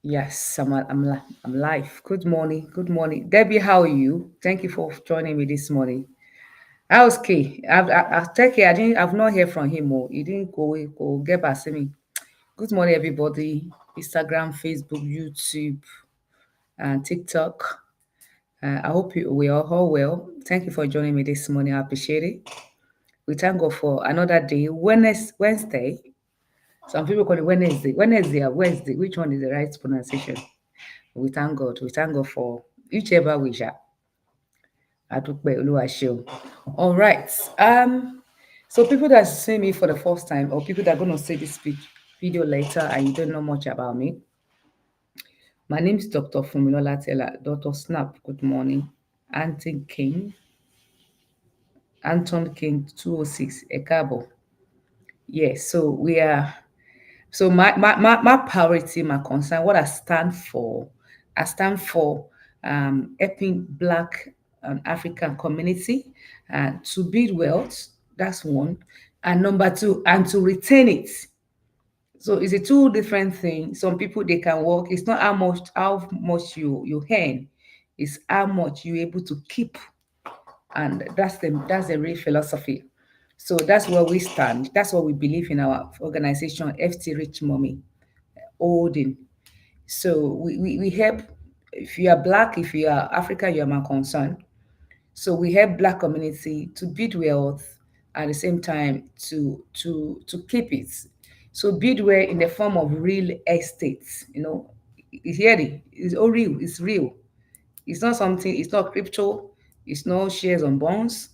Yes, I'm live. Good morning. Good morning. Debbie, how are you? Thank you for joining me this morning. How's Kay? I've take care. I've not heard from him. Oh, he didn't go get back to me. Good morning, everybody. Instagram, Facebook, YouTube, and TikTok. I hope we are all well. Thank you for joining me this morning. I appreciate it. We thank God for another day. Wednesday. Some people call it Wednesday. Wednesday or Wednesday. Which one is the right pronunciation? We thank God. We thank God for whichever we shall. Adúpẹ́, Olúwa ṣeun. All right. So people that see me for the first time, or people that are going to see this video later and you don't know much about me, my name is Dr. Funmilola Tella, Dr. Snap. Good morning. Anton King, Anton King 206, Ekabo. Yes, so we are. So my priority, my concern, what I stand for helping Black and African community to build wealth. That's one, and number two, and to retain it. So it's a two different thing. Some people they can work. It's not how much you earn, it's how much you're able to keep, and that's the real philosophy. So that's where we stand. That's what we believe in our organization, FT Rich Mommy Holding. So we help, if you are Black, if you are African, you are my concern. So we help Black community to build wealth at the same time to keep it. So build wealth in the form of real estate. You hear it? It's all real. It's real. It's not something. It's not crypto. It's not shares on bonds.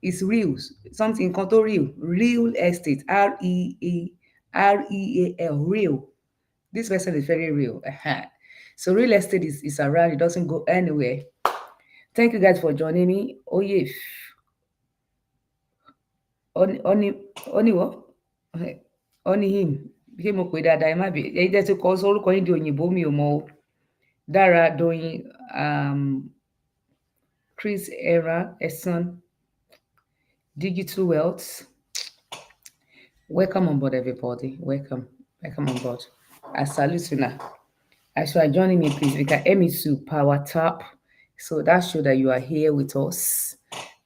It's real. Something called real. Real estate. REAL. Real. This person is very real. So real estate is around. It doesn't go anywhere. Thank you guys for joining me. Oh yeah. Oni what? Oni him. Bí mo pè dáadáa ẹ má bì ẹ̀yin tẹ́ ti kọ sórúkọ yín di òyìnbó mi ò mọ̀ o. Dára Doyin, Chris Era Ẹ̀sán, Digital Wealth. Welcome on board, everybody. Welcome. Welcome on board. I salute you now. As you are joining me, please, you can help me to power tap. So that shows that you are here with us.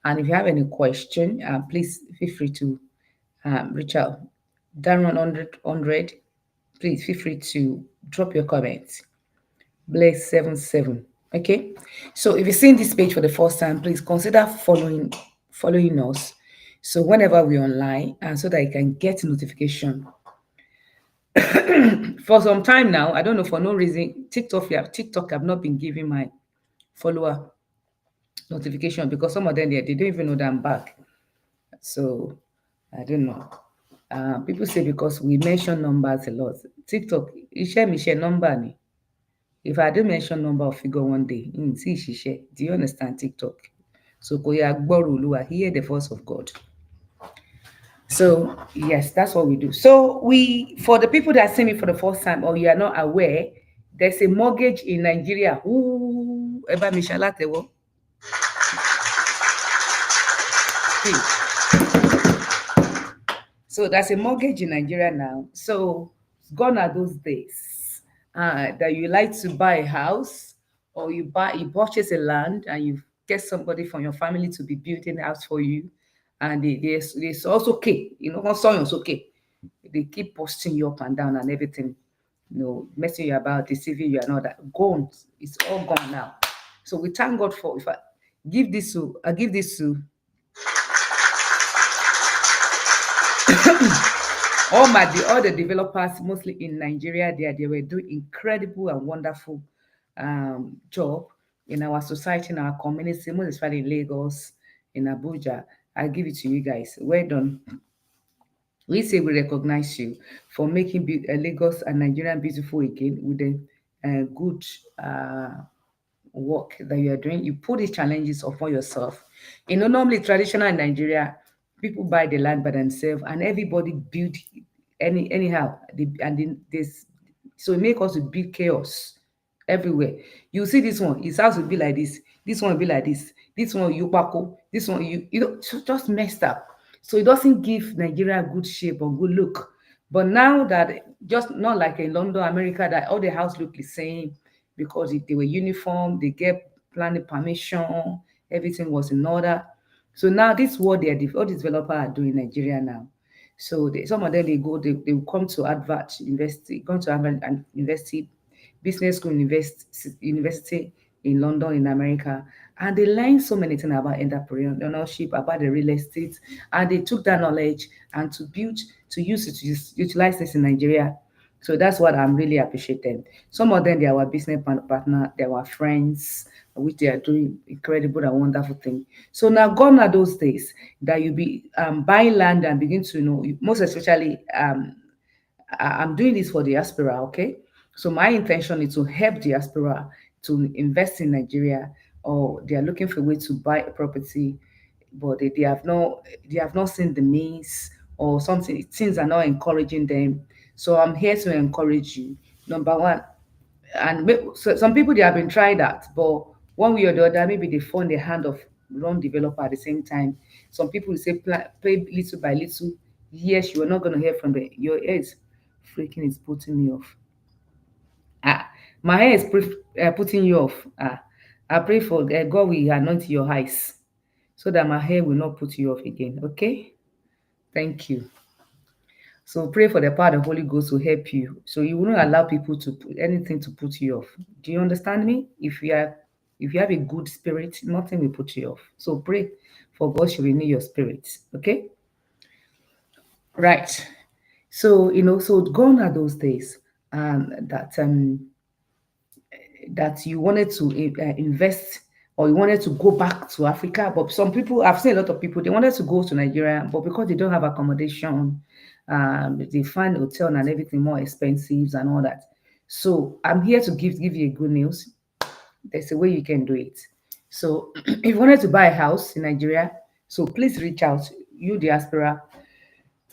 And if you have any question, please feel free to reach out. Darren 100, please feel free to drop your comments. Bless 77. Okay. So if you're seeing this page for the first time, please consider following us. So whenever we're online, and so that you can get notification. For some time now, I don't know, for no reason, TikTok have not been giving my follower notification, because some of them they don't even know that I'm back. So I don't know. People say because we mention numbers a lot. TikTok, share me share number ni. If I do mention number or figure one day, see she share. Do you understand TikTok? So koya gboru, hear the voice of God. So yes, that's what we do. So for the people that see me for the first time, or you are not aware, there's a mortgage in Nigeria. Ooh, Eba Mishala Tewo. So there's a mortgage in Nigeria now. So gone are those days that you like to buy a house, or you purchase a land and you get somebody from your family to be building a house for you, and there's also okay, someone's okay. They keep posting you up and down and everything, messing you about, deceiving you and all that. Gone, it's all gone now. So we thank God for. If I give this to all the developers, mostly in Nigeria, they were doing incredible and wonderful job in our society, in our community, most especially in Lagos, in Abuja. I give it to you guys. Well done. We say we recognize you for making Lagos and Nigeria beautiful again with the good work that you are doing. You put these challenges upon yourself. Normally traditional in Nigeria, people buy the land by themselves and everybody build anyhow. So it make us build chaos everywhere. You see this one, his house will be like this one will be like this one you pako, this one just messed up. So it doesn't give Nigeria a good shape or good look. But now that, just not like in London, America, that all the house look the same because they were uniform, they get planning permission, everything was in order. So now this is what all these developers are doing in Nigeria now. So some of them they will come to advert university, come to advert and university, business school university in London in America, and they learned so many things about entrepreneurship, about the real estate, and they took that knowledge and to use it, utilize this in Nigeria. So that's what I'm really appreciating. Some of them, they are our business partner, they are our friends, which they are doing incredible and wonderful thing. So now gone are those days that you be buying land and begin to know, most especially I'm doing this for diaspora, okay? So my intention is to help diaspora to invest in Nigeria, or they are looking for a way to buy a property, but they have not seen the means, or something, things are not encouraging them. So I'm here to encourage you. Number one, and so some people they have been trying that, but one way or the other, maybe they fall in the hand of wrong developer at the same time. Some people will say pay little by little. Yes, you are not going to hear from the your ears. Freaking is putting me off. Ah, my hair is putting you off. I pray for God will anoint your eyes so that my hair will not put you off again. Okay, thank you. So pray for the power of the Holy Ghost to help you. So you will not allow people to put anything to put you off. Do you understand me? If you have a good spirit, nothing will put you off. So pray for God to renew your spirit. Okay? Right. So so gone are those days that you wanted to invest, or you wanted to go back to Africa. But some people, I've seen a lot of people, they wanted to go to Nigeria, but because they don't have accommodation, they find hotel and everything more expensive and all that. So I'm here to give you a good news. There's a way you can do it. So if you wanted to buy a house in Nigeria, so please reach out. You diaspora,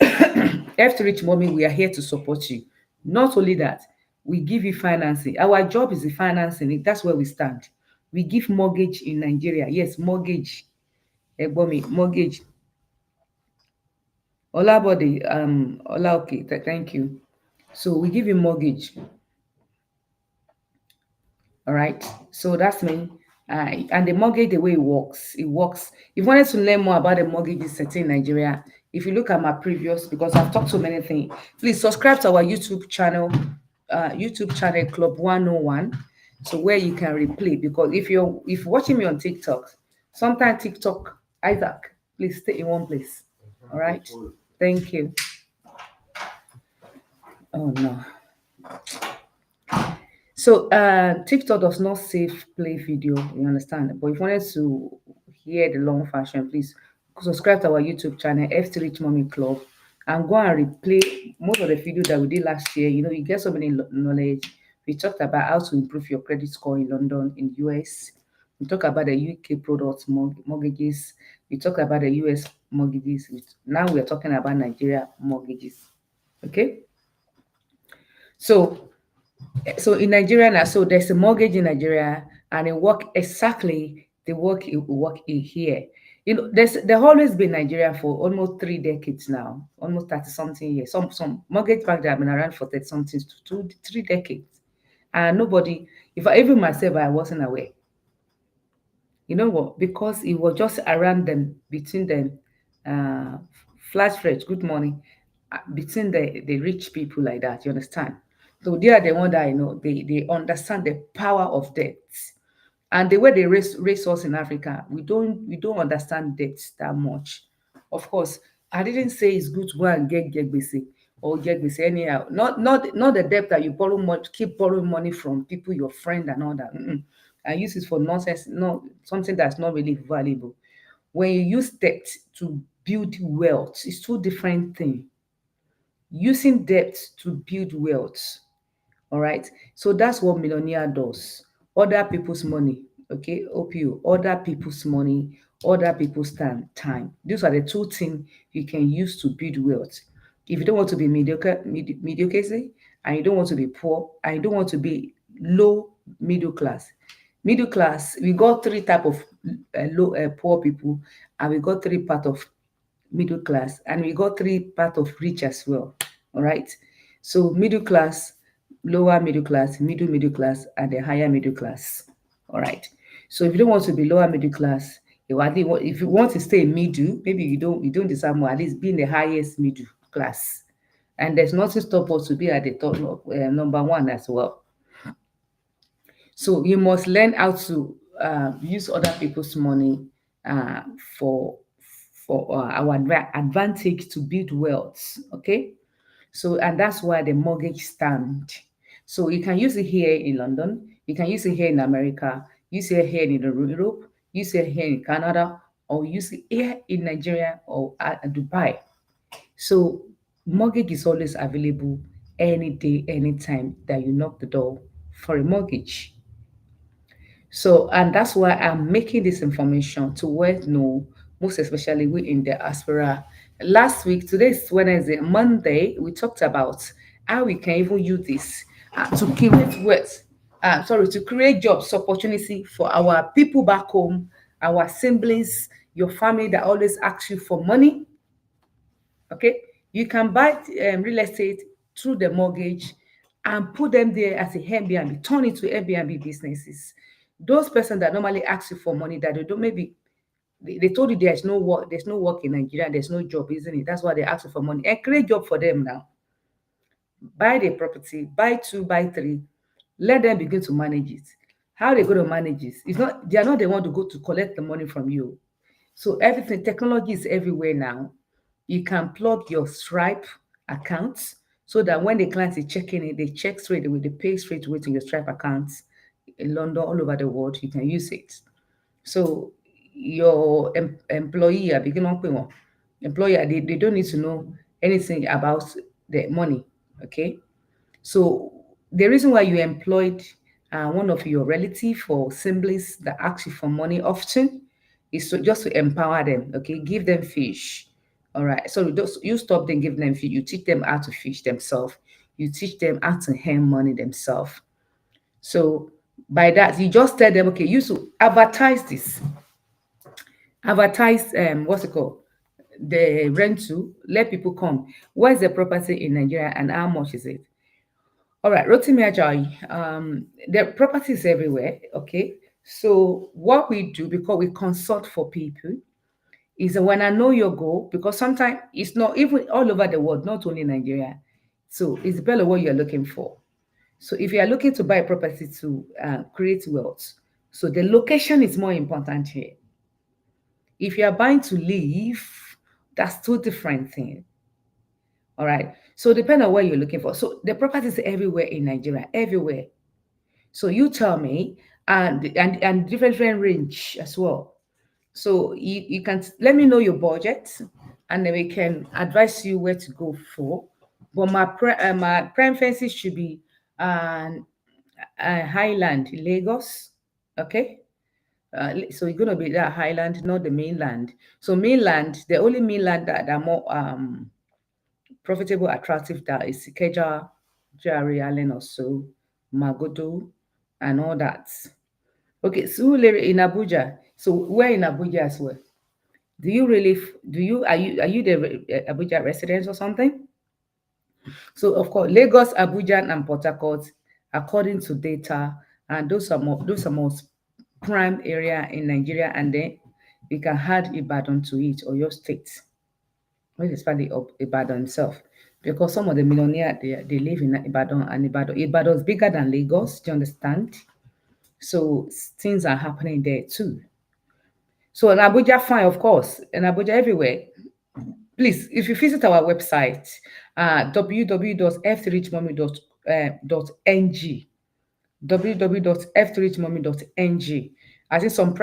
F to Rich Mommy, we are here to support you. Not only that, we give you financing. Our job is the financing. That's where we stand. We give mortgage in Nigeria. Yes, mortgage. Ebomi, mortgage. Olabode, Ola, okay, thank you. So we give you mortgage. All right. So that's me. And the mortgage, the way it works. If you wanted to learn more about the mortgages set in Nigeria, if you look at my previous, because I've talked so many things, please subscribe to our YouTube channel Club 101. So where you can replay, because if you're watching me on TikTok, sometimes TikTok, Isaac, please stay in one place. All right. Thank you. Oh no. So TikTok does not save play video, you understand? But if you wanted to hear the long version, please subscribe to our YouTube channel, F3 Rich Mommy Club, and go and replay most of the video that we did last year. You get so many knowledge. We talked about how to improve your credit score in London, in US. We talk about the UK products, mortgages. We talk about the US mortgages. Now we are talking about Nigeria mortgages. Okay? So in Nigeria now, so there's a mortgage in Nigeria, and it work exactly the work it work in here. There's always been Nigeria for almost 3 decades now, almost 30 something years. Some mortgage banks that have been around for 30 something to 3 decades, and nobody, if I even myself, I wasn't aware. You know what? Because it was just around them, between them, uh, flash fresh, good morning, between the rich people like that. You understand? So they are the one that they understand the power of debt, and the way they raise us in Africa, we don't understand debt that much. Of course, I didn't say it's good to go and get busy or get busy anyhow. Not the debt that you borrow much, keep borrowing money from people, your friend and all that. Mm-mm. I use it for nonsense, no something that's not really valuable. When you use debt to build wealth, it's two different things. Using debt to build wealth, all right. So that's what millionaire does. Other people's money. Okay. OPU. Other people's money. Other people's time. These are the two things you can use to build wealth. If you don't want to be mediocre, say, and you don't want to be poor, and you don't want to be low middle class. Middle class, we got three type of low poor people, and we got three part of middle class, and we got three part of rich as well. All right. So middle class, lower middle class, and the higher middle class. All right. So if you don't want to be lower middle class, if you want to stay in middle, maybe you don't deserve more. At least be in the highest middle class, and there's nothing stop us to be at the top number one as well. So you must learn how to use other people's money uh, for our advantage to build wealth. Okay, so and that's why the mortgage stand. So you can use it here in London, you can use it here in America, use it here in Europe, use it here in Canada, or use it here in Nigeria or Dubai. So mortgage is always available any day, anytime that you knock the door for a mortgage. So, and that's why I'm making this information to well know, most especially we in the diaspora. Last week, today is Wednesday, Monday, we talked about how we can even use this to create wealth, to create jobs opportunity for our people back home, our siblings, your family that always ask you for money. Okay, you can buy real estate through the mortgage and put them there as a Airbnb, turn it to Airbnb businesses. Those persons that normally ask you for money that they don't, maybe they told you there's no work in Nigeria, there's no job, isn't it? That's why they ask you for money and create job for them now. Buy the property, buy two, buy three, let them begin to manage it. How they going to manage it? It's not, they are not the one to go to collect the money from you. So everything, technology is everywhere now. You can plug your Stripe accounts so that when the client is checking it, they check straight away, they pay straight away to your Stripe accounts in London, all over the world. You can use it. So your employee, I begin on pay one. Employer, they don't need to know anything about the money. Okay. So the reason why you employed one of your relative or siblings that ask you for money often is to just to empower them. Okay, give them fish. All right. So you stop them giving them fish. You teach them how to fish themselves. You teach them how to earn money themselves. So by that, you just tell them, okay, you should advertise this. Advertise what's it called? The rental. Let people come. Where's the property in Nigeria and how much is it? All right, Rotimi Ajayi, the property is everywhere, okay? So what we do, because we consult for people, is that when I know your goal, because sometimes it's not even all over the world, not only Nigeria. So it's better what you're looking for. So if you are looking to buy a property to create wealth, so the location is more important here. If you are buying to live, that's two different things. All right. So depend on what you're looking for. So the property is everywhere in Nigeria, everywhere. So you tell me, and different range as well. So you can let me know your budget, and then we can advise you where to go for. But my preferences should be um, Highland, Lagos. Okay. So it's gonna be that Highland, not the mainland. So mainland, the only mainland that are more profitable, attractive, that is Ikeja, Jari Allen also, Magodo, and all that. Okay, so in Abuja. So where in Abuja as well? Do you really do you are you the Abuja residents or something? So of course, Lagos, Abuja, and Port Harcourt, according to data, and those are most prime area in Nigeria, and then we can add Ibadan to it or your state, which is partly of Ibadan itself. Because some of the millionaire they live in Ibadan, and Ibadan is bigger than Lagos. Do you understand? So things are happening there too. So in Abuja, fine, of course. In Abuja, everywhere. Please, if you visit our website, www.f3richmommy.ng, www.f3richmommy.ng. I think some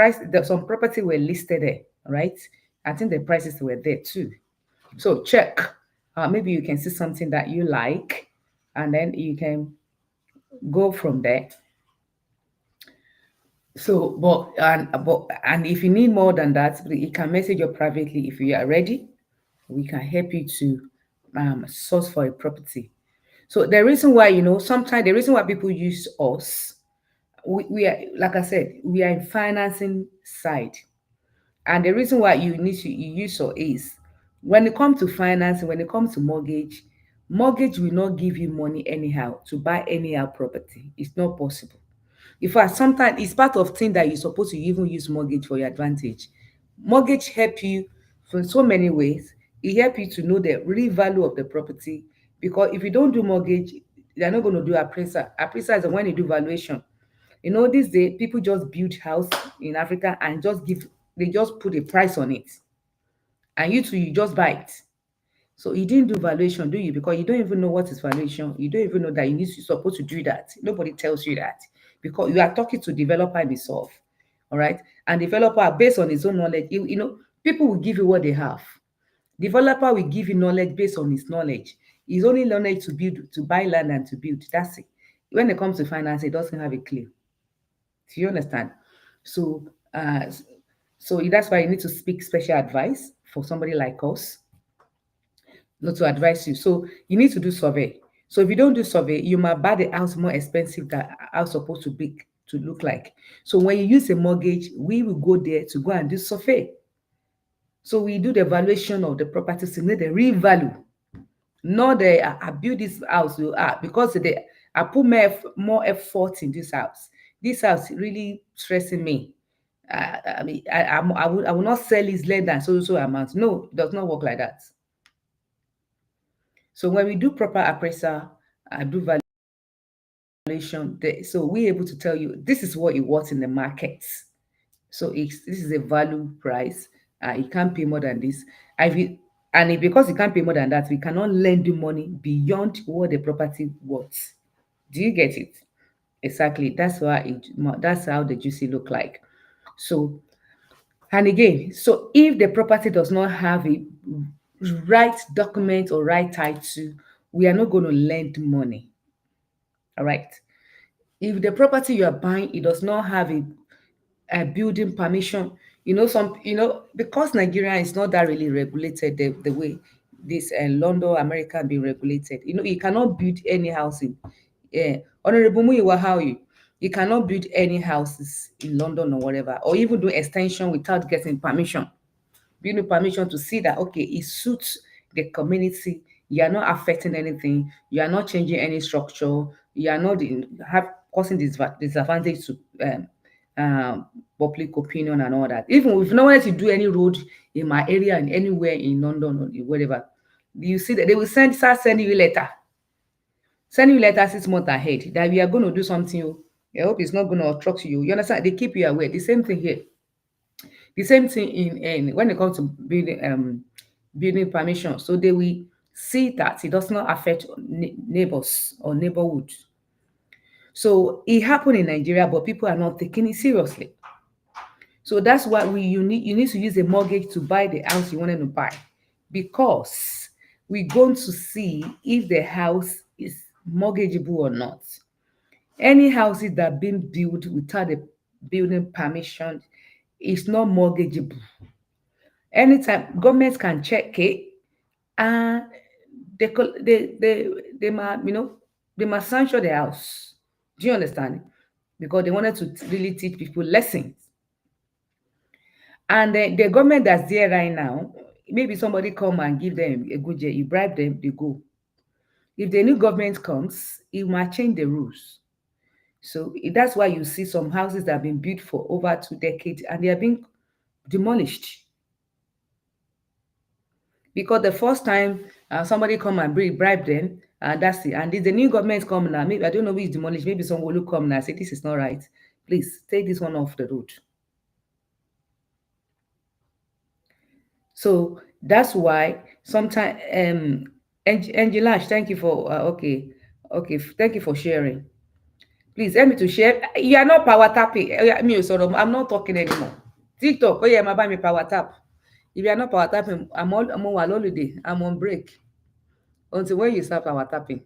property were listed there, right? I think the prices were there too. So check. Maybe you can see something that you like, and then you can go from there. So, but if you need more than that, you can message us privately if you are ready. We can help you to source for a property. So the reason why, sometimes the reason why people use us, we are, like I said, we are in financing side. And the reason why you need to use us is when it comes to financing, when it comes to mortgage, Mortgage will not give you money anyhow to buy anyhow property. It's not possible. In fact, sometimes it's part of thing that you're supposed to even use mortgage for your advantage. Mortgage help you for so many ways. It help you to know the real value of the property, because if you don't do mortgage, they're not going to do appraisal. Appraisal is when you do valuation. You know, these days people just build house in Africa and they just put a price on it, and you just buy it. So you didn't do valuation, do you? Because you don't even know what is valuation. You don't even know that you're supposed to do that. Nobody tells you that, because you are talking to developer himself. All right. And developer, based on his own knowledge, people will give you what they have. Developer will give you knowledge based on his knowledge. His only knowledge to build, to buy land and to build. That's it. When it comes to finance, he doesn't have a clue. Do you understand? So, that's why you need to speak special advice for somebody like us, not to advise you. So you need to do survey. So if you don't do survey, you might buy the house more expensive than house supposed to be to look like. So when you use a mortgage, we will go there to go and do survey. So we do the valuation of the property to know the real value. Not the I build this house because I put more effort in this house. This house really stressing me. I mean, I will not sell his land and so amount. No, it does not work like that. So when we do proper appraisal, I do valuation. So we're able to tell you this is what it was in the market. So this is a value price. You can't pay more than this. I will, because you can't pay more than that, we cannot lend you money beyond what the property worth. Do you get it? Exactly. That's how the juicy look like. So, and again, so if the property does not have a right document or right title, we are not going to lend money. All right. If the property you are buying, it does not have a building permission, because Nigeria is not that really regulated the way this London, America be regulated. You cannot build any house in Honorable Muyiwa, how you cannot build any houses in London or whatever, or even do extension without getting permission. You need permission to see that okay, it suits the community. You are not affecting anything. You are not changing any structure. You are not causing disadvantage to public opinion and all that. Even if no one to do any road in my area and anywhere in London or wherever, you see that they will start sending you letter. Send you letter 6 months ahead that we are going to do something. I hope it's not going to obstruct you. You understand? They keep you aware. The same thing here. The same thing in when it comes to building permission. So they will see that it does not affect neighbors or neighborhood. So it happened in Nigeria, but people are not taking it seriously. So that's why you need to use a mortgage to buy the house you wanted to buy, because we're going to see if the house is mortgageable or not. Any houses that are being built without a building permission is not mortgageable. Anytime government can check it, and they might they must sanction the house. Do you understand? Because they wanted to really teach people lessons. And the government that's there right now, maybe somebody come and give them a good year, you bribe them, they go. If the new government comes, it might change the rules. So that's why you see some houses that have been built for over 2 decades and they are being demolished. Because the first time somebody come and bribe them, that's it. And if the new government come now, maybe I don't know which demolished, maybe someone will come now and say this is not right. Please take this one off the road. So that's why sometimes Angelash, thank you for okay, thank you for sharing. Please help me to share. You are not power tapping. Me, sort of, I'm not talking anymore. TikTok, oh yeah, my buy me power tap. If you are not power tapping, I'm on holiday. I'm on break. Until when you start power tapping.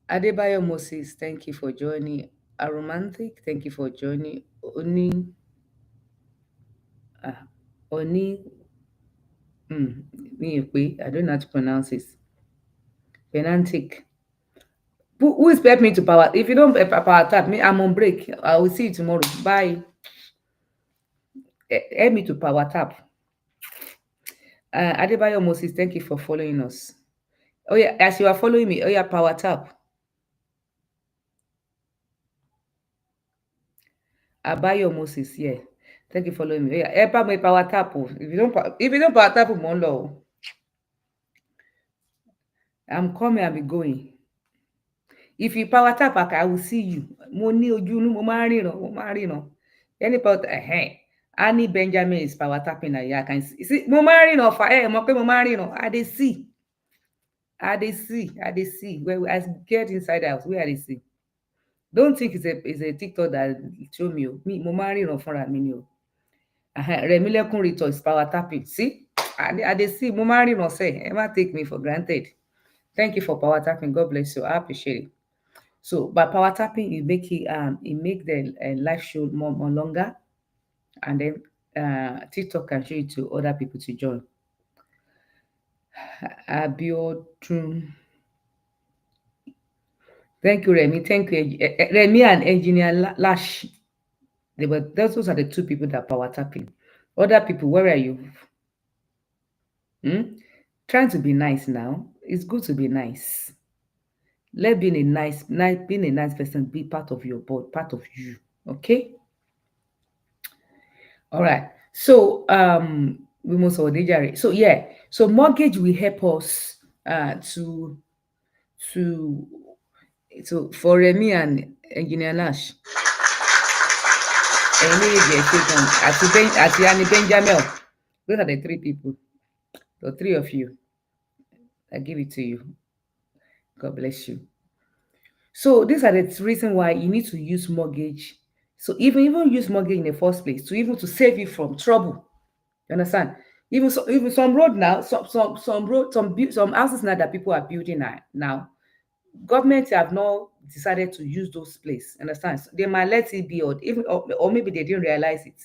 Adebayo Moses, thank you for joining. Aromantic, thank you for joining. Uh, Oni, I don't know how to pronounce it. Penantic. Who expect me to power? If you don't power tap me, I'm on break. I will see you tomorrow. Bye. Help me to power tap. Adebayo Moses, thank you for following us. Oh yeah, as you are following me, oh yeah, power tap. Abayo Moses, yeah. Thank you for following me. Oh yeah, help me power tap. Oh. If you don't power tap, mo. I'm coming, I'll be going. If you power tap, I will see you. Mo ní ojú inú, mo máa ń ríran, mo máa ń ríran. Any power, Annie Benjamin is power tapping. I can see. Mo máa ń ríran fa mo pé mo máa ń ríran. I dey see. I dey see. Where I get inside the house, where I dey see. Don't think it's a TikTok that show me. Oh. Me, mo máa ń ríran fúnra mi ni o. Remilekun Rito is power tapping. See? I dey see. Mo máa ń ríran sẹ́. Ẹ má take me for granted. Thank you for power tapping. God bless you. I appreciate it. So by power tapping, it make the live show more longer, and then TikTok can show it to other people to join. Abiodun. Thank you, Remy. Thank you, Remy and Engineer Lash. Those are the two people that power tapping. Other people, where are you? Hmm? Trying to be nice now. It's good to be nice. Let being a nice person be part of your board, part of you. Okay. All right. So we must order. So yeah. So mortgage will help us to to for Remy and Engineer Nash. Annie Benjamin. Those are the three people. The three of you. I give it to you. God bless you. So these are the reason why you need to use mortgage. So even use mortgage in the first place to save you from trouble. You understand? Even some road now, some road, some houses now that people are building now, government have not decided to use those places. Understand? So they might let it be, or maybe they didn't realize it.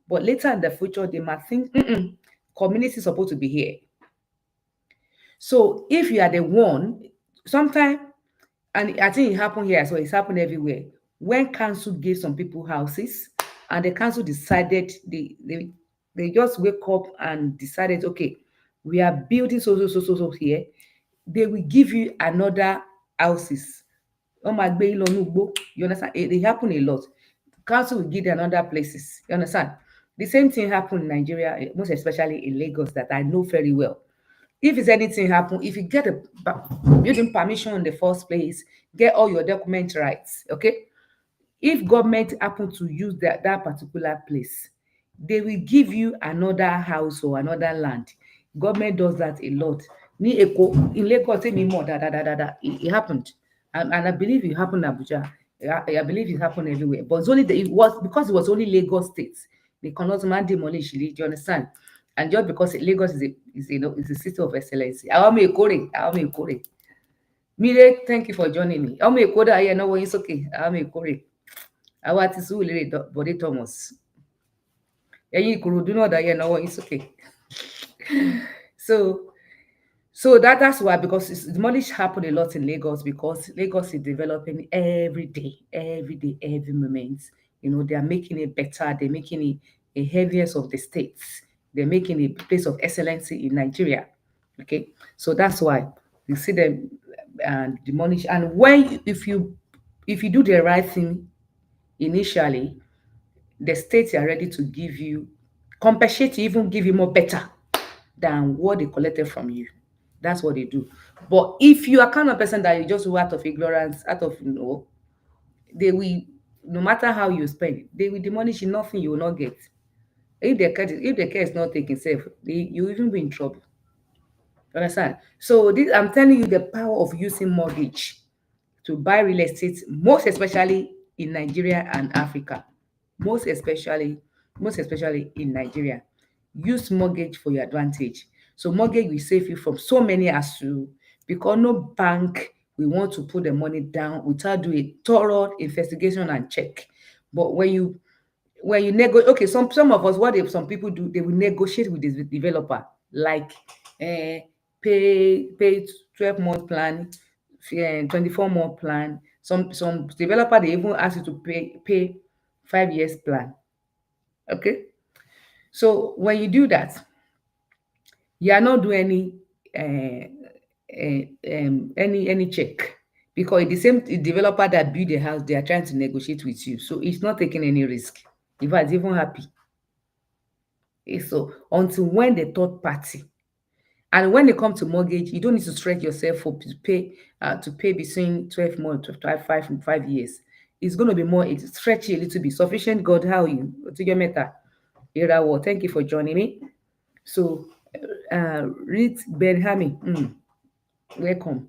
But later in the future, they might think, community is supposed to be here. So if you are the one, sometimes, and I think it happened here, so it's happened everywhere. When council gave some people houses, and the council decided they just wake up and decided, okay, we are building so here. They will give you another houses. Oh my baby, you understand? It happen a lot. Council will give them another places. You understand? The same thing happened in Nigeria, most especially in Lagos, that I know very well. If it's anything happen, if you get a building permission in the first place, get all your document rights, okay? If government happen to use that particular place, they will give you another house or another land. Government does that a lot. Ní Èkó, in Lagos, tell me more, it happened. And I believe it happened in Abuja. I believe it happened everywhere. But it's only it was because it was only Lagos State. They cannot man demolish it. Do you understand? And just because Lagos is a city of excellence. Àwọn ọmọ Èkó rè, àwọn ọmọ Èkó rè. Mire, thank you for joining me. Àwọn ọmọ Èkó dà yẹn náwó yín sókè. Àwọn ọmọ Èkó rè. Àwa ti Surulere Bọ̀dé Thomas. Ẹ̀yin Ìkòròdú náà dà yẹn náwó yín sókè. So that's why, because demolish happen a lot in Lagos, because Lagos is developing every day, every moment. You know, they are making it better. They're making it a heaviest of the states. They're making a place of excellency in Nigeria. Okay, so that's why you see them demolish. And if you do the right thing initially, the states are ready to give you compensate you, even give you more better than what they collected from you. That's what they do. But if you are kind of person that you just do out of ignorance, out of they will, no matter how you spend, they will demolish you, nothing you will not get. If the care is not taken safe, you even be in trouble. Understand? So this, I'm telling you the power of using mortgage to buy real estate, most especially in Nigeria and Africa. Most especially, most especially in Nigeria. Use mortgage for your advantage. So mortgage will save you from so many hassle, because no bank will want to put the money down without doing a thorough investigation and check. But when you negotiate, okay, some of us, what if some people do, they will negotiate with the developer, like pay 12-month plan, 24-month plan. Some developer, they even ask you to pay 5 years plan. Okay, so when you do that, you are not doing any check, because the same developer that build the house, they are trying to negotiate with you, so it's not taking any risk. In fact, it's even happy. So until when the third party, and when it comes to mortgage, you don't need to stretch yourself for to pay between 12 months to 5 years. It's going to be more, it's stretchy a little bit. Sufficient God, how you to your meta. Irawo, thank you for joining me. So, read Benhami, welcome.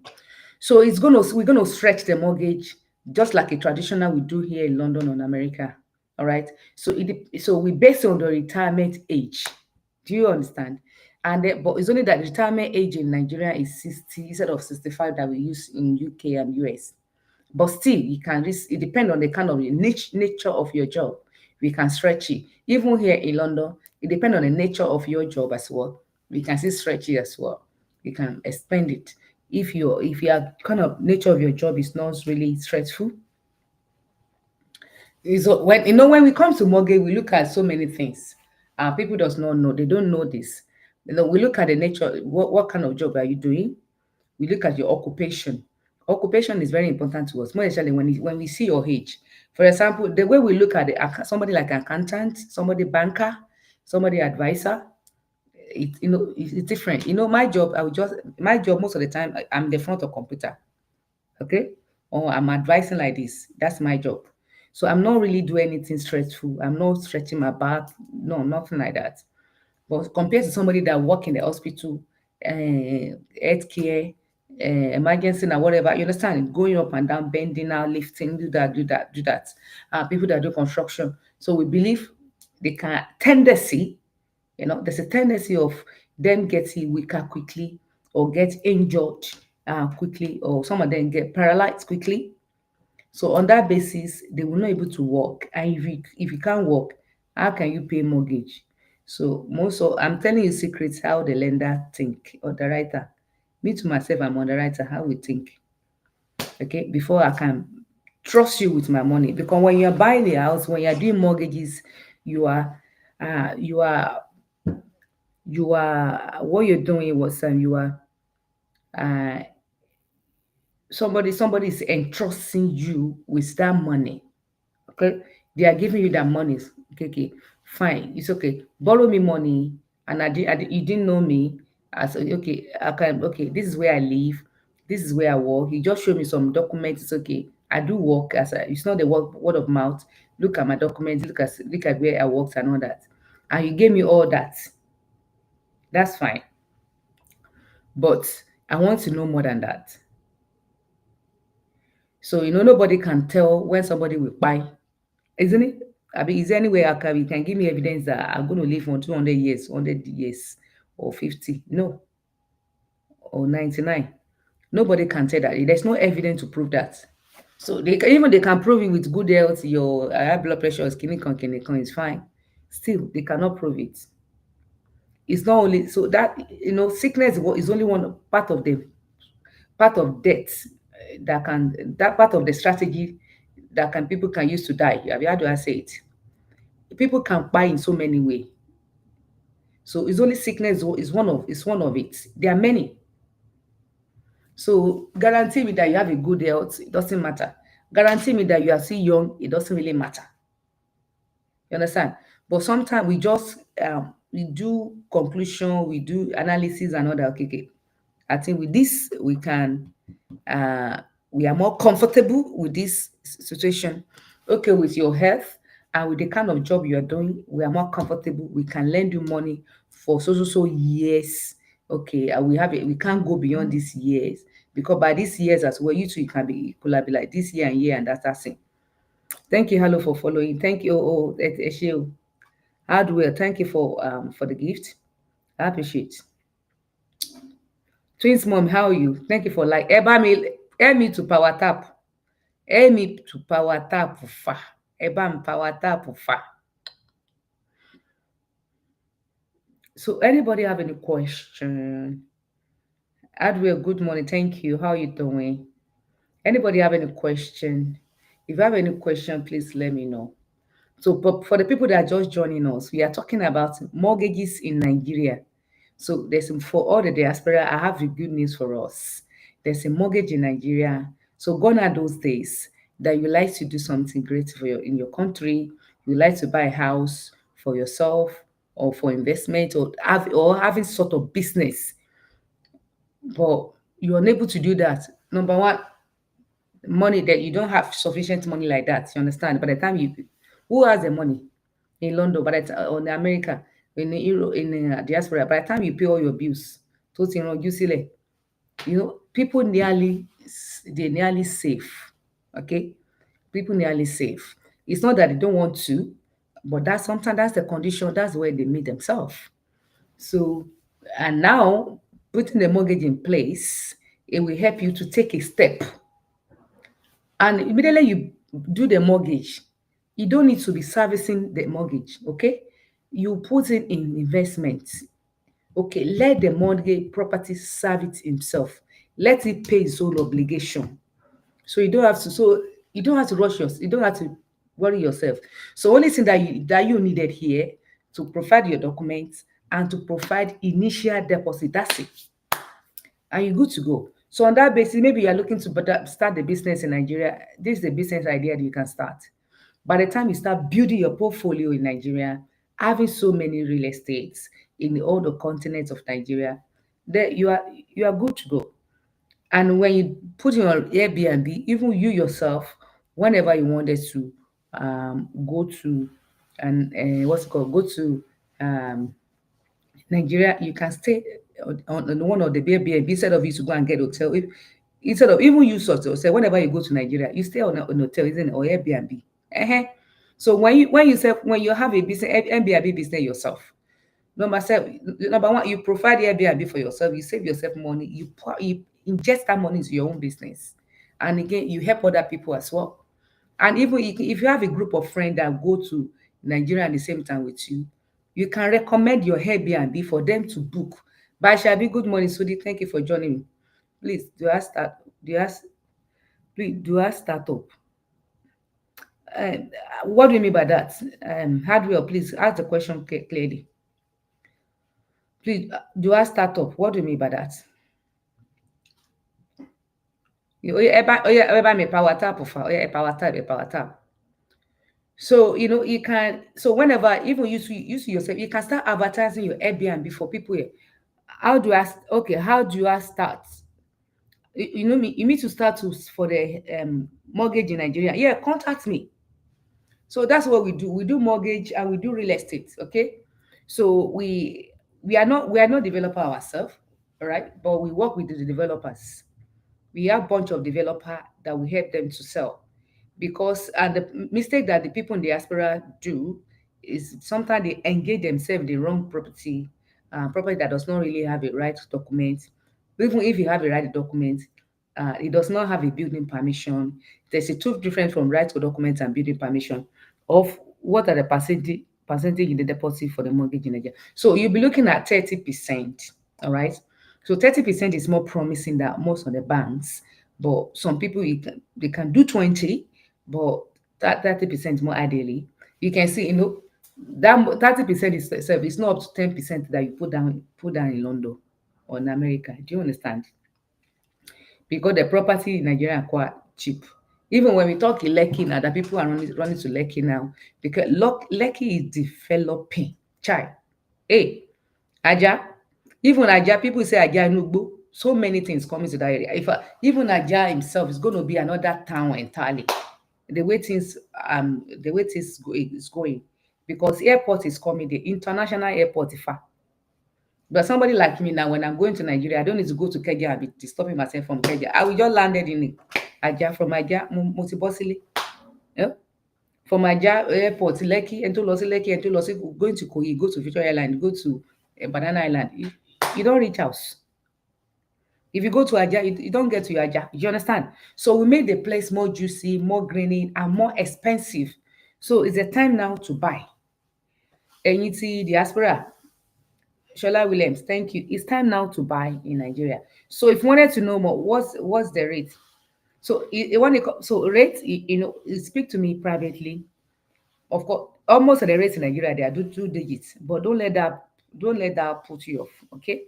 So we're gonna stretch the mortgage just like a traditional we do here in London or in America. All right. So we base it on the retirement age. Do you understand? And but it's only that the retirement age in Nigeria is 60 instead of 65 that we use in UK and US. But still, you can risk, it depends on the kind of the nature of your job. We can stretch it. Even here in London, it depends on the nature of your job as well. We can still stretch it as well. You can expand it. If your kind of nature of your job is not really stressful, is when we come to mortgage, we look at so many things. People does not know, they don't know this. We look at the nature, what kind of job are you doing? We look at your occupation. Occupation is very important to us, more especially when we see your age. For example, the way we look at somebody like accountant, somebody banker, somebody advisor, it's different. My job, my job most of the time, I'm the front of computer, okay? Or I'm advising like this. That's my job. So I'm not really doing anything stressful. I'm not stretching my back. No, nothing like that. But compared to somebody that work in the hospital, healthcare, emergency and whatever, you understand, going up and down, bending out, lifting, do that, do that, do that. People that do construction. So we believe they can tendency, there's a tendency of them getting weaker quickly or get injured quickly, or some of them get paralyzed quickly. So on that basis, they will not able to work. And if you can't work, how can you pay mortgage? So I'm telling you secrets how the lender think or the writer. Me to myself, I'm on the writer, how we think. Okay, before I can trust you with my money. Because when you're buying a house, when you're doing mortgages, you are uh you are what you're doing was you are uh somebody is entrusting you with that money. Okay, they are giving you that money. Okay, okay, fine, it's okay, borrow me money. And you didn't know me. I said, okay, I can, okay, this is where I live, this is where I work. You just show me some documents. It's okay, I do work it's not the word of mouth. Look at my documents, look at where I worked and all that, and you gave me all that. That's fine. But I want to know more than that. So nobody can tell when somebody will buy, isn't it? I mean, is there any way you can give me evidence that I'm going to live for 200 years, 100 years, or 50? No, or 99. Nobody can tell that. There's no evidence to prove that. So they can prove it with good health, your high blood pressure, kidney con is fine. Still, they cannot prove it. It's not only so that sickness is only one part of death, that part of the strategy that can people can use to die. How do I say it? People can buy in so many ways. So it's only sickness is one of it. There are many. So guarantee me that you have a good health, it doesn't matter. Guarantee me that you are still young, it doesn't really matter. You understand? But sometimes we do conclusion, we do analysis and all that. Okay, okay. I think with this uh we are more comfortable with this situation. Okay, with your health and with the kind of job you are doing, we are more comfortable. We can lend you money for so years. Okay, and we can't go beyond these years, because by these years as well, you too, you can be, it could be like this year and that's it. Thank you, hello, for following. Thank you, Eshio. Hardware, thank you for the gift. I appreciate. Twins mom, how are you? Thank you for like. Help me to power tap. Help me to power tap fa. Eba power tap fa. So anybody have any question? Hardware, good morning. Thank you. How are you doing? Anybody have any question? If you have any question, please let me know. So, but for the people that are just joining us, we are talking about mortgages in Nigeria. So there's for all the diaspora, I have the good news for us. There's a mortgage in Nigeria. So gone are those days that you like to do something great for your in your country. You like to buy a house for yourself or for investment or having sort of business, but you're unable to do that. Number one, money that you don't have sufficient money like that. You understand? By the time you, who has the money in London, by the time, or in America, in the Euro, in the diaspora, by the time you pay all your bills, tó ti rànjú sílẹ̀, people nearly they nearly save. Okay, people nearly save. It's not that they don't want to, but that's sometimes that's the condition. That's where they meet themselves. So, and now putting the mortgage in place, it will help you to take a step. And immediately you do the mortgage, you don't need to be servicing the mortgage, okay? You put it in investment. Okay, let the mortgage property serve it himself. Let it pay its own obligation. So you don't have to rush yourself, you don't have to worry yourself. So only thing that you needed here to provide your documents and to provide initial deposit. That's it, and you're good to go. So on that basis, maybe you're looking to start the business in Nigeria. This is the business idea that you can start. By the time you start building your portfolio in Nigeria, having so many real estates in all the continents of Nigeria, then you are good to go. And when you put in on Airbnb, even you yourself, whenever you wanted to go to and what's it called, go to um, Nigeria, you can stay on one of the Airbnb instead of you to go and get hotel. If instead of even you sort of say whenever you go to Nigeria, you stay on an hotel, isn't it, or Airbnb. uh So when you have a business Airbnb business yourself, number one, you provide Airbnb for yourself, you save yourself money, you ingest that money into your own business, and again you help other people as well. And even if you have a group of friends that go to Nigeria at the same time with you, you can recommend your Airbnb for them to book. But shall be good morning, Sudi. Thank you for joining me. Please, do I, please, do I start up? Uh, what do you mean by that? Hardware, please ask the question clearly. Please, do I start up? What do you mean by that? Eba me power tap of power tap. So you can. So whenever even you see yourself, you can start advertising your Airbnb for people here. How do I? Okay, how do I start? You know me. You need to start for the mortgage in Nigeria. Yeah, contact me. So that's what we do. We do mortgage and we do real estate. Okay, so we are not developer ourselves, all right? But we work with the developers. We have bunch of developer that we help them to sell, because and the mistake that the people in diaspora do is sometimes they engage themselves in the wrong property that does not really have a right document. Even if you have a right document, it does not have a building permission. There's a two different from right to document and building permission of what are the percentage in the deposit for the mortgage in Nigeria. So you'll be looking at 30%. All right. So 30% is more promising than most of the banks, but some people they can do 20, but that 30% more ideally. You can see, that 30% is itself. It's not up to 10% that you put down in London or in America. Do you understand? Because the property in Nigeria are quite cheap. Even when we talk in Lekki now, that people are running to Lekki now, because Lekki is developing. Chai. Hey, Aja. Even Aja, people say Aja Nugbo. So many things coming to that area. Even Aja himself is going to be another town entirely. The way things is going, because airport is coming, the international airport is far. But somebody like me now, when I'm going to Nigeria, I don't need to go to Kenya and be stopping myself from Kenya. I will just landed in Aja. From Aja, Motibosili. Yeah? From Aja airport, Lekki, and to Losi Lekki, and to Losi, going to Kogi, go to Victoria Island, go to Banana Island. You don't reach house. If you go to Aja, you don't get to your Aja. You understand? So we made the place more juicy, more greeny, and more expensive. So it's a time now to buy. Ẹ̀yin diaspora, Shola Williams, thank you. It's time now to buy in Nigeria. So if you wanted to know more, what's the rate? So rate, speak to me privately. Of course, almost at the rate in Nigeria, they are two digits, but don't let that Don't let that put you off. Okay.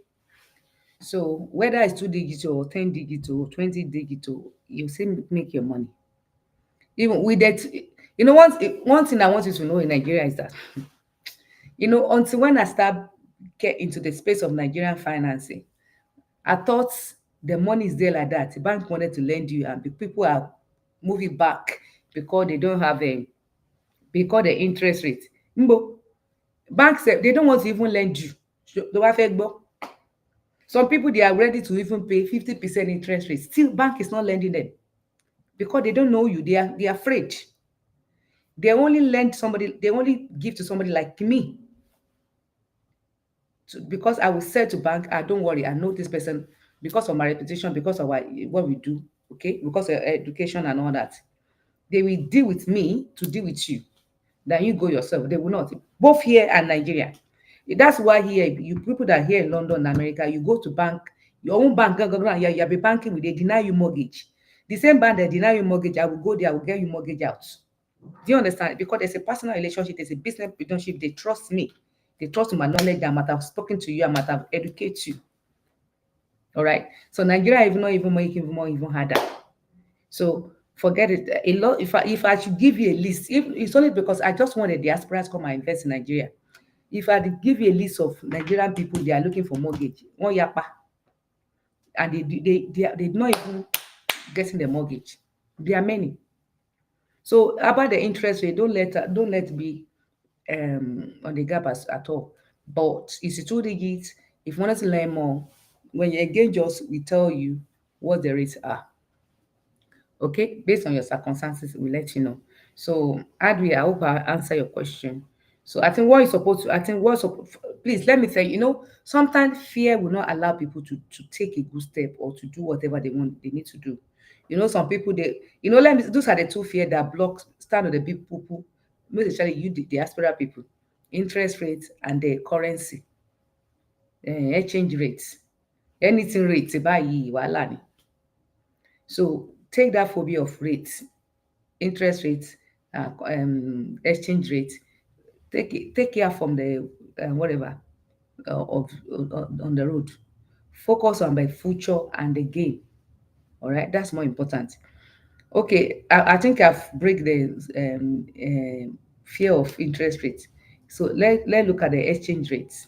So whether it's 2 digit or 10 digit or 20 digit, you still make your money. Even with that, one thing I want you to know in Nigeria is that until when I start get into the space of Nigerian financing, I thought the money is there like that. The bank wanted to lend you, and the people are moving back because they don't have a because the interest rate. Mbo, banks they don't want to even lend you. Tó bá fẹ́ gbọ́. Some people they are ready to even pay 50% interest rate. Still, bank is not lending them because they don't know you. They are afraid. They only lend somebody. They only give to somebody like me. Because I will say to bank, don't worry, I know this person because of my reputation, because of what we do, okay, because of education and all that. They will deal with me to deal with you. Then you go yourself. They will not. Both here and Nigeria. That's why here, you people that are here in London, America, you go to bank, your own bank, you'll be banking with, they deny you mortgage. The same bank that deny you mortgage, I will go there, I will get you mortgage out. Do you understand? Because there's a personal relationship, there's a business relationship. They trust me. They trust my knowledge. I might have spoken to you. I might have educated you. All right. So Nigeria even not even making more even harder. So forget it. A lot. If I should give you a list, if it's only because I just want the diasporas come and invest in Nigeria. If I did give you a list of Nigerian people, they are looking for mortgage. One yapa, and they not even getting the mortgage. There are many. So about the interest rate, don't let be on the gap at all. But it's a 2 digits. If you want to learn more, when you engage us, we tell you what the rates are. Okay, based on your circumstances, we let you know. So, Adri, I hope I answer your question. So, I think what is supposed to, I think what's please let me tell you, sometimes fear will not allow people to take a good step or to do whatever they need to do. Some people let me those are the two fear that blocks stand on the big people, most especially you, the diaspora people, interest rates and the currency, exchange rates, anything rates, báyìí wàhálà ni. So take that phobia of rates, interest rates, exchange rates. Take care from the whatever on the road. Focus on the future and the gain. All right, that's more important. Okay, I think I've break the fear of interest rates. So let look at the exchange rates.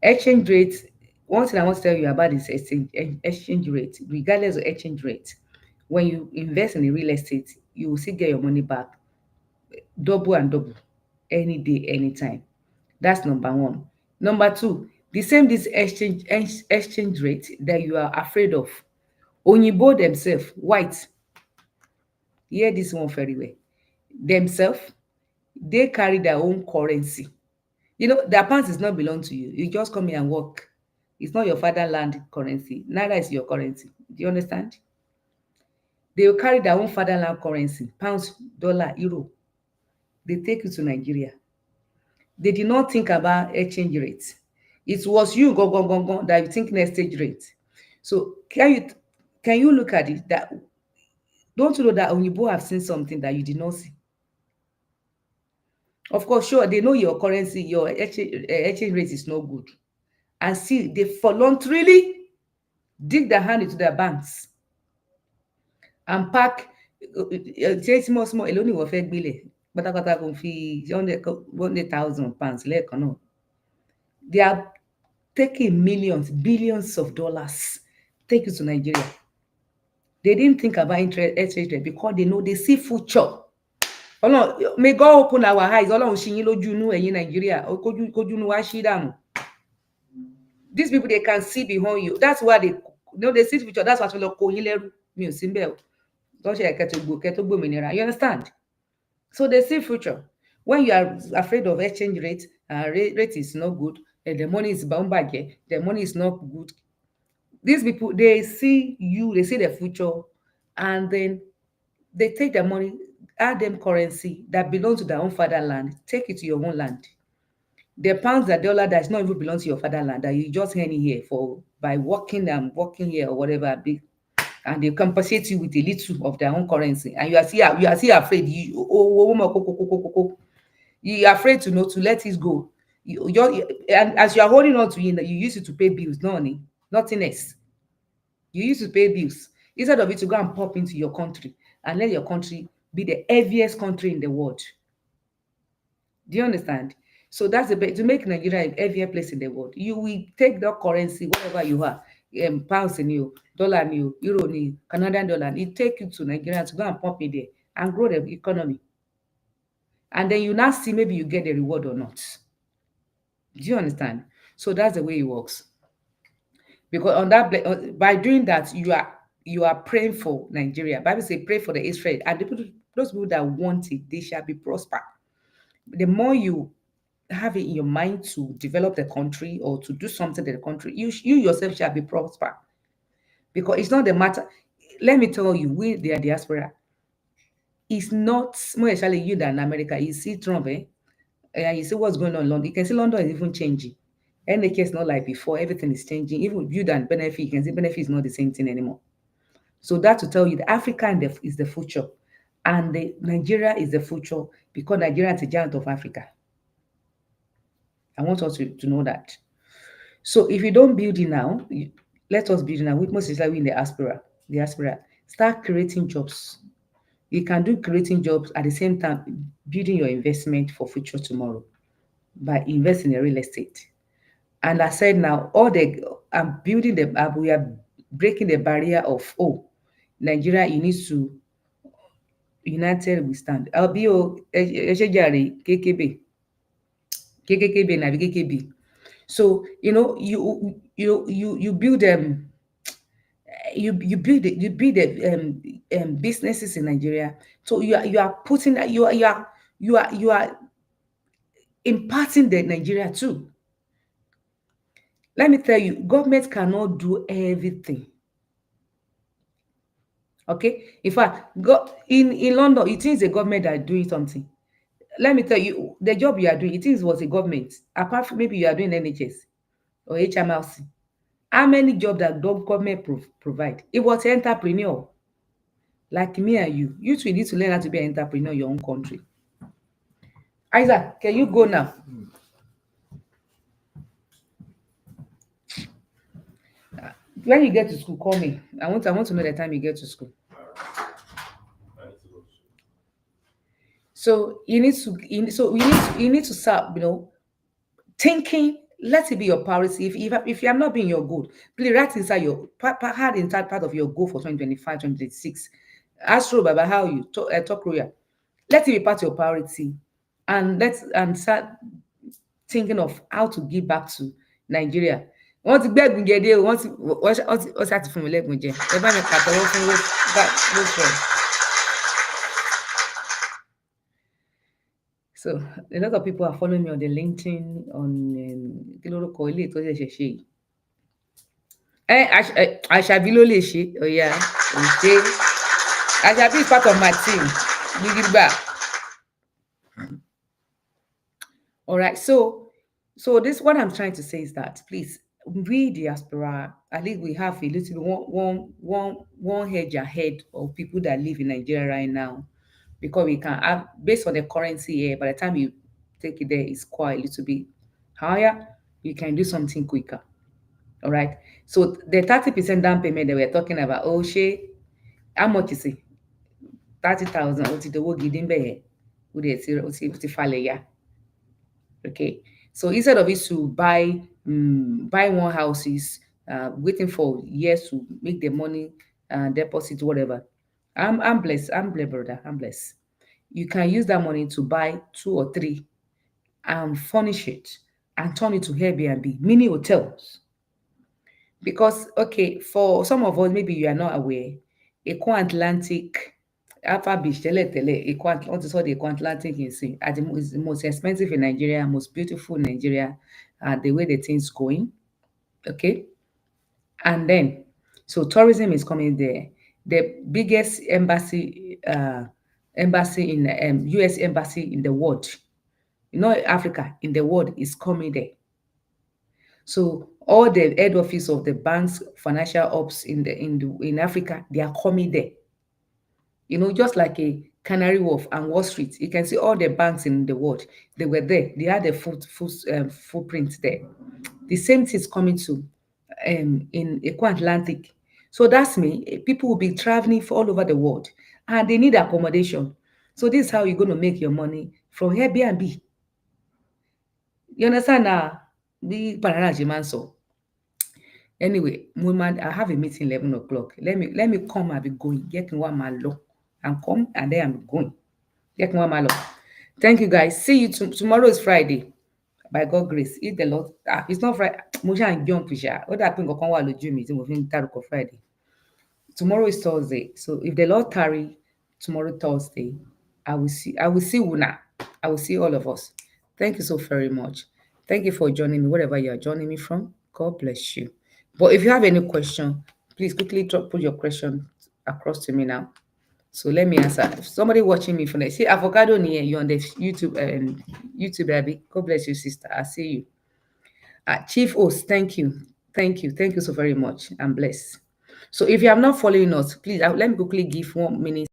Exchange rates. One thing I want to tell you about is exchange rate. Regardless of exchange rate, when you invest in the real estate, you will still get your money back double and double any day, anytime. That's number one. Number two, the same this exchange rate that you are afraid of. Onyibo themselves, white, hear this one very well. Themselves, they carry their own currency. Their pants is not belong to you. You just come here and work. It's not your fatherland currency. Neither is your currency. Do you understand? They will carry their own fatherland currency, pounds, dollar, euro. They take you to Nigeria. They did not think about exchange rates. It was you go that you think next stage rate. So can you look at it that don't you know that Onyibo have seen something that you did not see? Of course, sure, they know your currency, your exchange rate is not good. And see, they voluntarily dig their hand into their banks and pack ṣé small small èló ni ìwọ fẹ́ gbélé pátápátá kò fi £100,000 lẹ́ẹ̀kan náà. They are taking millions, billions of dollars, take it to Nigeria. They didn't think about exchange rate because they know they see future. May God open our eyes. Ọlọ́run ṣí yín lójú inú ẹ̀yin Nigeria. Kójú inú wa ṣí dànù. These people, they can see behind you. That's why they see the future. That's why they kó yín lẹ́rú. Mi ò sí ń bẹ̀ o. Don't ṣe kẹ́ tó gbòmìnira. You understand? So they see future. When you are afraid of exchange rate, rate is not good, and the money is bound back, the money is not good. These people, they see you, they see the future, and then they take the money, add them currency that belongs to their own fatherland, take it to your own land. The pounds, the dollar that does not even belong to your fatherland, that you just earning here for by working and working here or whatever, and they compensate you with a little of their own currency, and you are still afraid. You are afraid to let it go. And as you are holding on to it, you use it to pay bills, no money, nothing else. You used to pay bills instead of it to go and pop into your country and let your country be the heaviest country in the world. Do you understand? So that's the to make Nigeria a heavier place in the world. You will take the currency, whatever you are, pounds in you, dollar in you, euro in you, Canadian dollar, it take you to Nigeria to go and pump it there and grow the economy. And then you now see maybe you get the reward or not. Do you understand? So that's the way it works. Because on that by doing that, you are praying for Nigeria. Bible say pray for the Israel, and those people that want it, they shall be prosper. The more you have it in your mind to develop the country or to do something to the country, you yourself shall be prosper. Because it's not the matter. Let me tell you, we the diaspora, it's not more especially you than America. You see Trump, and you see what's going on in London. You can see London is even changing. NHS not like before. Everything is changing. Even you than benefit, you can see benefit is not the same thing anymore. So that to tell you, the Africa is the future, and the Nigeria is the future because Nigeria is a giant of Africa. I want us to know that. So if you don't build it now, let us build it now. With most especially in the diaspora, start creating jobs. You can do creating jobs at the same time building your investment for future tomorrow by investing in real estate. And I said now, all the I'm building the we are breaking the barrier of Nigeria, you need to united we stand. I'll be KKB na KKB. So you build you build businesses in Nigeria. So you are putting you are imparting the Nigeria too. Let me tell you, government cannot do everything. Okay, in fact, in London, it is the government that are doing something. Let me tell you, the job you are doing, it is was a government. Apart from maybe you are doing NHS or HMLC, how many jobs that government provide? It was entrepreneur. Like me and you two need to learn how to be an entrepreneur in your own country. Isaac, can you go now? When you get to school, call me. I want to know the time you get to school. So you need to start, thinking. Let it be your priority. If you have not been your goal, please write inside your hard inside part of your goal for 2025, 2026. Ask Ro Baba how you talk royal. Let it be part of your priority, and start thinking of how to give back to Nigeria. Wọ́n ti gbẹ́gun jẹ dé o, wọ́n ṣáà ti fún mi lẹ́gùn jẹ. Ẹ bá mi pàtẹ́wọ́ fún Rose. So a lot of people are following me on the LinkedIn on kí lórúkọ ilé tó ṣẹ̀ṣẹ̀ ṣe yìí. Àṣàbí ló lè ṣe ọ̀yà òṣè. Àṣàbí is part of my team. Gidigba. All right, so this what I'm trying to say is that please, we diaspora, at least we have a little bit one edge ahead of people that live in Nigeria right now, because we can have based on the currency here. By the time you take it there, it's quite a little bit higher. You can do something quicker. All right. So the 30% down payment that we're talking about, how much is it? 30,000. What is the work you didn't Okay. So instead of it to buy one houses, waiting for years to make the money, deposit, whatever. I'm blessed. I'm blessed, brother. I'm blessed. You can use that money to buy two or three and furnish it and turn it to Airbnb, mini hotels. Because okay, for some of us, maybe you are not aware, Eco Atlantic, Alpha Beach, what is called the Eco Atlantic is the most expensive in Nigeria, most beautiful in Nigeria, the way the things going. Okay. And then so tourism is coming there. The biggest embassy in US embassy in the world, Africa in the world is coming there. So all the head office of the banks, financial ops in Africa, they are coming there. Just like Canary Wharf and Wall Street. You can see all the banks in the world. They were there. They had a footprint there. The same thing is coming to in Eco Atlantic. So that's me. People will be traveling for all over the world and they need accommodation. So this is how you're going to make your money from Airbnb. You understand now? Be pararaji man so. Anyway, woman, I have a meeting 11 o'clock. Let me come and be going. Get one my law and come and then I'm going. Get one my law. Thank you guys. See you tomorrow is Friday. By God grace. If the Lord it's not Friday. Mo ṣá ń jump ṣá. Ó dà pé nǹkan kan wà lójú mi tí mo fi ń dárúkọ Friday. Tomorrow is Thursday. So if the Lord tarry tomorrow Thursday, I will see Una. I will see all of us. Thank you so very much. Thank you for joining me, wherever you are joining me from. God bless you. But if you have any question, please quickly put your question across to me now. So let me answer. If somebody watching me from there, see avocado near you on the YouTube, baby. God bless you, sister. I see you. Chief Host, thank you. Thank you so very much. I'm blessed. So if you are not following us, please let me quickly give 1 minute